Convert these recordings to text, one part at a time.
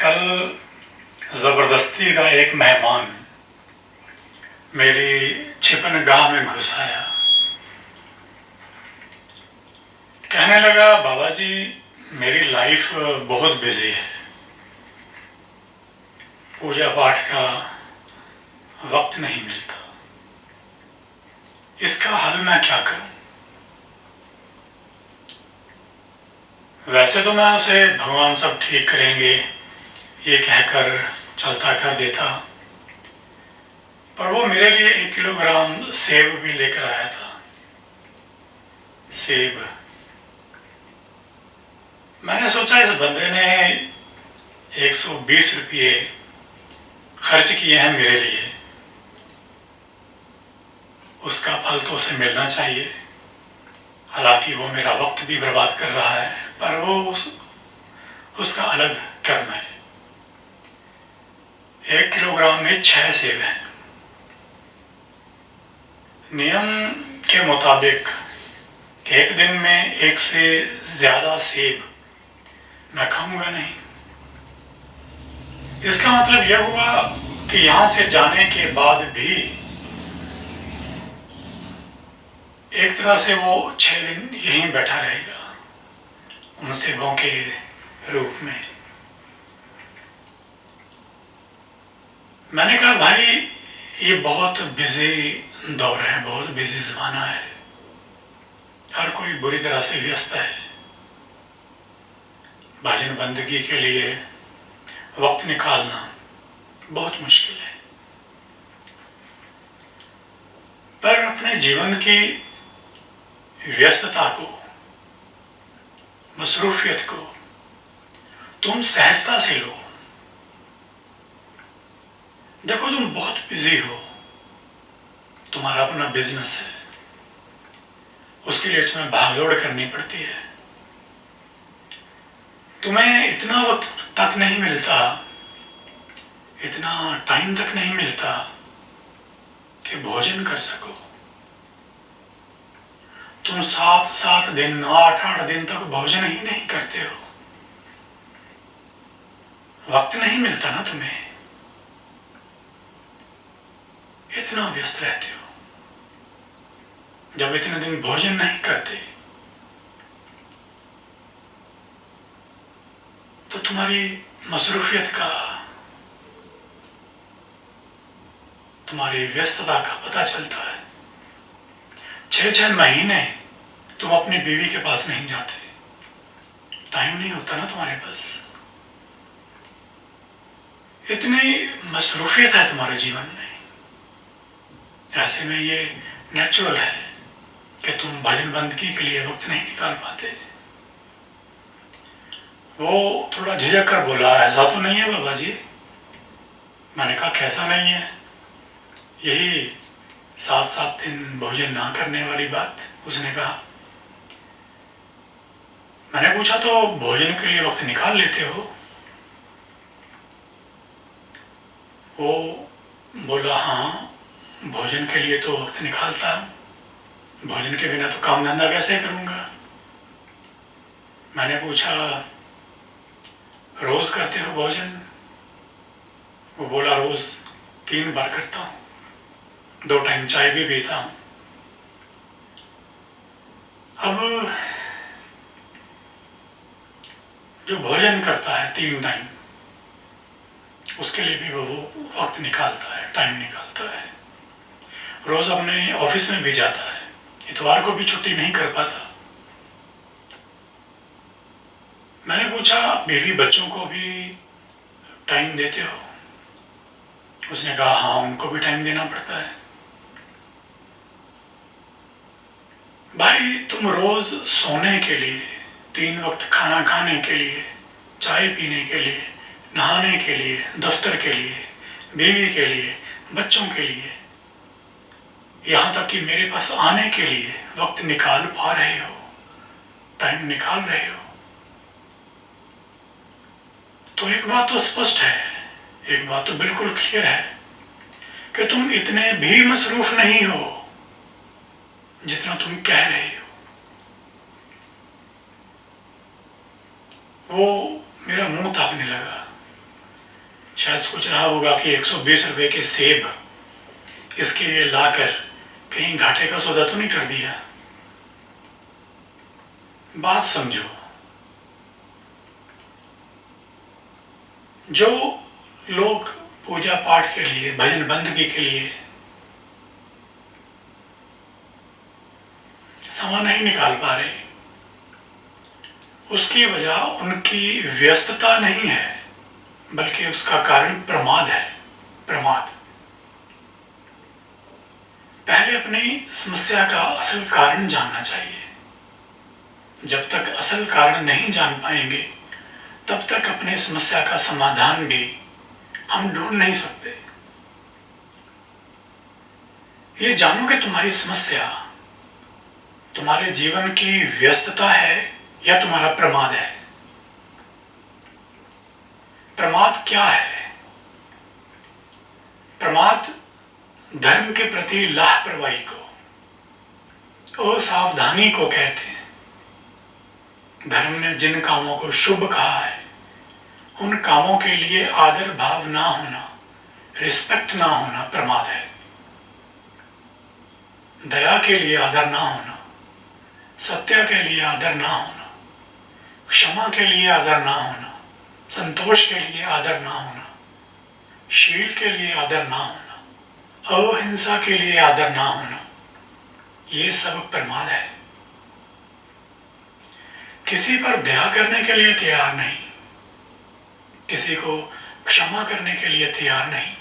कल ज़बरदस्ती का एक मेहमान मेरी छिपनगाह में घुस आया। कहने लगा, बाबा जी मेरी लाइफ बहुत बिजी है, पूजा पाठ का वक्त नहीं मिलता, इसका हल मैं क्या करूं? वैसे तो मैं उसे भगवान सब ठीक करेंगे ये कहकर चलता कर देता, पर वो मेरे लिए 1 किलोग्राम सेब भी लेकर आया था। सेब। मैंने सोचा इस बंदे ने 120 रुपये खर्च किए हैं मेरे लिए, उसका फल तो उसे मिलना चाहिए। हालांकि वो मेरा वक्त भी बर्बाद कर रहा है, पर वो उसका अलग कर्म है। 1 किलोग्राम में 6 सेब हैं। नियम के मुताबिक एक दिन में 1 से ज़्यादा सेब मैं खाऊंगा नहीं। इसका मतलब यह हुआ कि यहाँ से जाने के बाद भी एक तरह से वो 6 दिन यहीं बैठा रहेगा, उन सेबों के रूप में। मैंने कहा, भाई ये बहुत बिजी दौर है, बहुत बिजी ज़माना है, हर कोई बुरी तरह से व्यस्त है। भजन बंदगी के लिए वक्त निकालना बहुत मुश्किल है। पर अपने जीवन की व्यस्तता को, मसरूफियत को तुम सहजता से लो। देखो, तुम बहुत बिजी हो, तुम्हारा अपना बिजनेस है, उसके लिए तुम्हें भागदौड़ करनी पड़ती है। तुम्हें इतना वक्त तक नहीं मिलता, इतना टाइम तक नहीं मिलता कि भोजन कर सको। तुम 7-7 दिन, 8-8 दिन तक भोजन ही नहीं करते हो। वक्त नहीं मिलता ना तुम्हें, इतना व्यस्त रहते हो। जब इतने दिन भोजन नहीं करते तो तुम्हारी मसरूफियत का, तुम्हारी व्यस्तता का पता चलता है। 6-6 महीने तुम अपनी बीवी के पास नहीं जाते, टाइम नहीं होता ना तुम्हारे पास। इतनी मसरूफियत है तुम्हारे जीवन में, ऐसे में ये नेचुरल है कि तुम भजन बंदगी के लिए वक्त नहीं निकाल पाते। वो थोड़ा झिझक कर बोला, ऐसा तो नहीं है बाबा जी। मैंने कहा, कैसा नहीं है? यही 7-7 दिन भोजन ना करने वाली बात। उसने कहा, मैंने पूछा, तो भोजन के लिए वक्त निकाल लेते हो? वो बोला, हाँ भोजन के लिए तो वक्त निकालता हूँ, भोजन के बिना तो काम धंधा कैसे करूँगा। मैंने पूछा, रोज करते हो भोजन? वो बोला, रोज 3 बार करता हूँ, 2 टाइम चाय भी पीता हूँ। अब जो भोजन करता है 3 टाइम, उसके लिए भी वो वक्त निकालता है, टाइम निकालता है। रोज अपने ऑफिस में भी जाता है, इतवार को भी छुट्टी नहीं कर पाता। मैंने पूछा, बीवी बच्चों को भी टाइम देते हो? उसने कहा, हाँ उनको भी टाइम देना पड़ता है। भाई, तुम रोज सोने के लिए, 3 वक्त खाना खाने के लिए, चाय पीने के लिए, नहाने के लिए, दफ्तर के लिए, बीवी के लिए, बच्चों के लिए, यहाँ तक कि मेरे पास आने के लिए वक्त निकाल पा रहे हो, टाइम निकाल रहे हो, तो एक बात तो स्पष्ट है, एक बात तो बिल्कुल क्लियर है कि तुम इतने भी मसरूफ नहीं हो जितना तुम कह रहे हो। वो मेरा मुंह ताकने लगा। शायद सोच रहा होगा कि 120 रुपए के सेब इसके लिए लाकर कहीं घाटे का सौदा तो नहीं कर दिया। बात समझो, जो लोग पूजा पाठ के लिए, भजन बंदगी के लिए समय नहीं निकाल पा रहे, उसकी वजह उनकी व्यस्तता नहीं है, बल्कि उसका कारण प्रमाद है। प्रमाद। पहले अपनी समस्या का असल कारण जानना चाहिए। जब तक असल कारण नहीं जान पाएंगे, तब तक अपनी समस्या का समाधान भी हम ढूंढ नहीं सकते। ये जानो कि तुम्हारी समस्या तुम्हारे जीवन की व्यस्तता है या तुम्हारा प्रमाद है। प्रमाद क्या है? प्रमाद धर्म के प्रति लापरवाही को, असावधानी को कहते हैं। धर्म ने जिन कामों को शुभ कहा है, उन कामों के लिए आदर भाव ना होना, रिस्पेक्ट ना होना प्रमाद है। दया के लिए आदर ना होना, सत्य के लिए आदर ना होना, क्षमा के लिए आदर ना होना, संतोष के लिए आदर ना होना, शील के लिए आदर ना होना, अहिंसा के लिए आदर ना होना, ये सब प्रमाद है। किसी पर दया करने के लिए तैयार नहीं, किसी को क्षमा करने के लिए तैयार नहीं,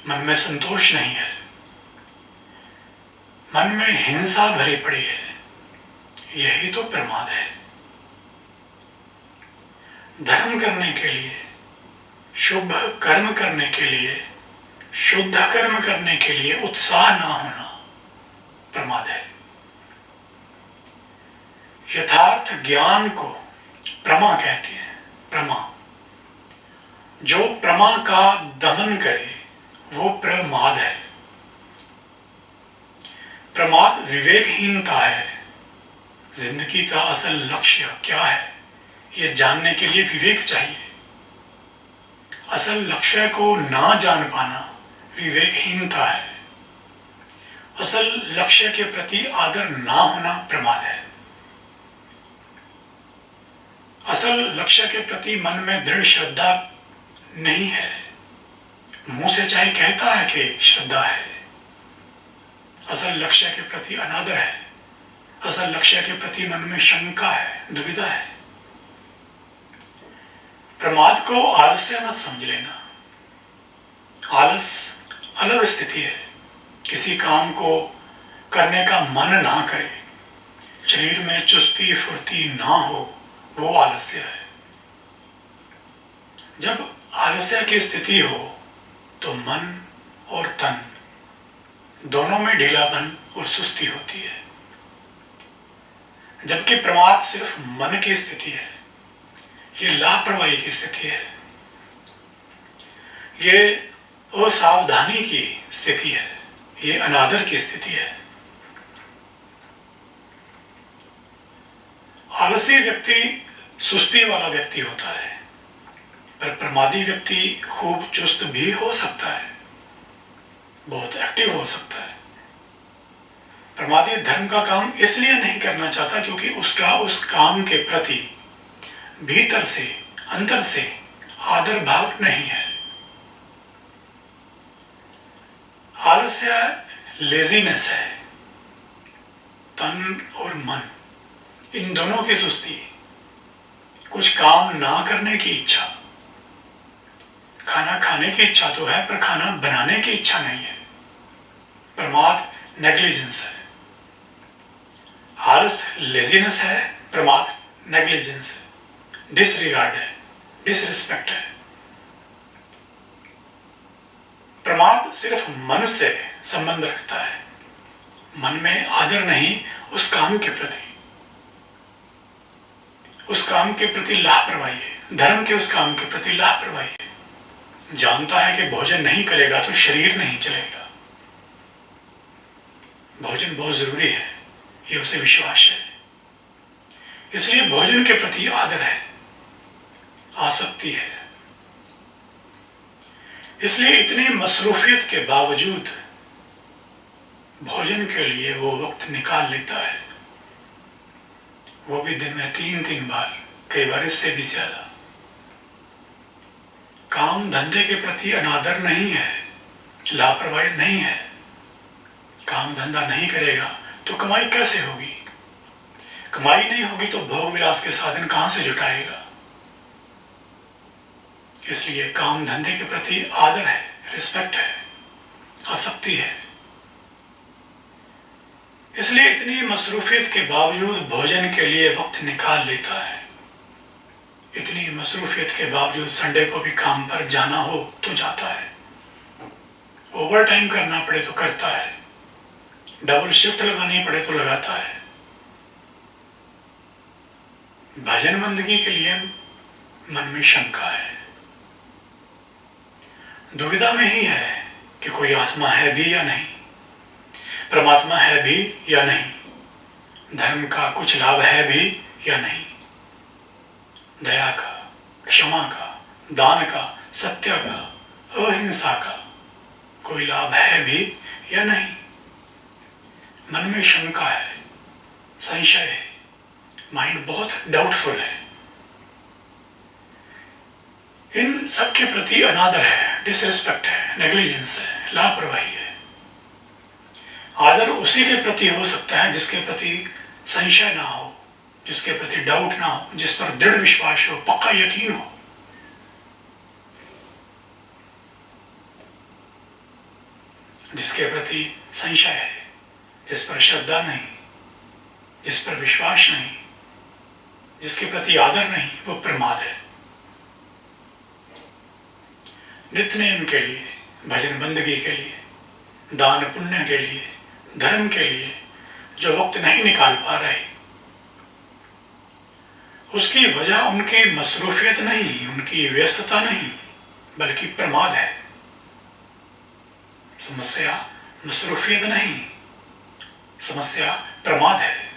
मन में संतोष नहीं है, मन में हिंसा भरी पड़ी है, यही तो प्रमाद है। धर्म करने के लिए, शुभ कर्म करने के लिए, शुद्ध कर्म करने के लिए उत्साह ना होना प्रमाद है। यथार्थ ज्ञान को प्रमा कहते हैं। प्रमा। जो प्रमा का दमन करे वो प्रमाद है। प्रमाद विवेकहीनता है। जिंदगी का असल लक्ष्य क्या है, ये जानने के लिए विवेक चाहिए। असल लक्ष्य को ना जान पाना विवेकहीनता है। असल लक्ष्य के प्रति आदर ना होना प्रमाद है। असल लक्ष्य के प्रति मन में दृढ़ श्रद्धा नहीं है, मुंह से चाहे कहता है कि श्रद्धा है, असल लक्ष्य के प्रति अनादर है। असल लक्ष्य के प्रति मन में शंका है, दुविधा है। प्रमाद को आलस्य मत समझ लेना। आलस अलग स्थिति है। किसी काम को करने का मन ना करे, शरीर में चुस्ती फुर्ती ना हो, वो आलस्य है। जब आलस्य की स्थिति हो तो मन और तन दोनों में ढीलापन और सुस्ती होती है। जबकि प्रमाद सिर्फ मन की स्थिति है, ये लापरवाही की स्थिति है, ये असावधानी की स्थिति है, ये अनादर की स्थिति है। आलसी व्यक्ति सुस्ती वाला व्यक्ति होता है, पर प्रमादी व्यक्ति खूब चुस्त भी हो सकता है, बहुत एक्टिव हो सकता है। प्रमादी धर्म का काम इसलिए नहीं करना चाहता क्योंकि उसका उस काम के प्रति भीतर से, अंदर से आदर भाव नहीं है। आलस्य लेजीनेस है। तन और मन इन दोनों की सुस्ती, कुछ काम ना करने की इच्छा। खाना खाने की इच्छा तो है, पर खाना बनाने की इच्छा नहीं है। प्रमाद नेग्लिजेंस है। आलस लेजीनेस है, प्रमाद नेग्लिजेंस है, डिसरिगार्ड है, डिसरिस्पेक्ट है। प्रमाद सिर्फ मन से संबंध रखता है, मन में आदर नहीं उस काम के प्रति, उस काम के प्रति लापरवाही है, धर्म के उस काम के प्रति लापरवाही है। जानता है कि भोजन नहीं करेगा तो शरीर नहीं चलेगा, भोजन बहुत जरूरी है, ये उसे विश्वास है। इसलिए भोजन के प्रति आदर है, आसक्ति है। इसलिए इतनी मसरूफियत के बावजूद भोजन के लिए वो वक्त निकाल लेता है, वो भी दिन में 3-3 बार, कई बार इससे भी ज्यादा। काम धंधे के प्रति अनादर नहीं है, लापरवाही नहीं है। काम धंधा नहीं करेगा तो कमाई कैसे होगी? कमाई नहीं होगी तो भोग विलास के साधन कहां से जुटाएगा? इसलिए काम धंधे के प्रति आदर है, रिस्पेक्ट है, आसक्ति है। इसलिए इतनी मसरूफियत के बावजूद भोजन के लिए वक्त निकाल लेता है। इतनी मसरूफियत के बावजूद संडे को भी काम पर जाना हो तो जाता है, ओवर टाइम करना पड़े तो करता है, डबल शिफ्ट लगानी पड़े तो लगाता है। भजन बंदगी के लिए मन में शंका है, दुविधा में ही है कि कोई आत्मा है भी या नहीं, परमात्मा है भी या नहीं, धर्म का कुछ लाभ है भी या नहीं, दया का, क्षमा का, दान का, सत्य का, अहिंसा का कोई लाभ है भी या नहीं। मन में शंका है, संशय है, माइंड बहुत डाउटफुल है। इन सब के प्रति अनादर है, डिसरिस्पेक्ट है, नेग्लिजेंस है, लापरवाही है। आदर उसी के प्रति हो सकता है जिसके प्रति संशय ना हो, जिसके प्रति डाउट ना हो, जिस पर दृढ़ विश्वास हो, पक्का यकीन हो। जिसके प्रति संशय है, जिस पर श्रद्धा नहीं, जिस पर विश्वास नहीं, जिसके प्रति आदर नहीं, वो प्रमाद है। नित्य नेम के लिए, भजन बंदगी के लिए, दान पुण्य के लिए, धर्म के लिए जो वक्त नहीं निकाल पा रहे, उसकी वजह उनकी मसरूफियत नहीं, उनकी व्यस्तता नहीं, बल्कि प्रमाद है। समस्या मसरूफियत नहीं, समस्या प्रमाद है।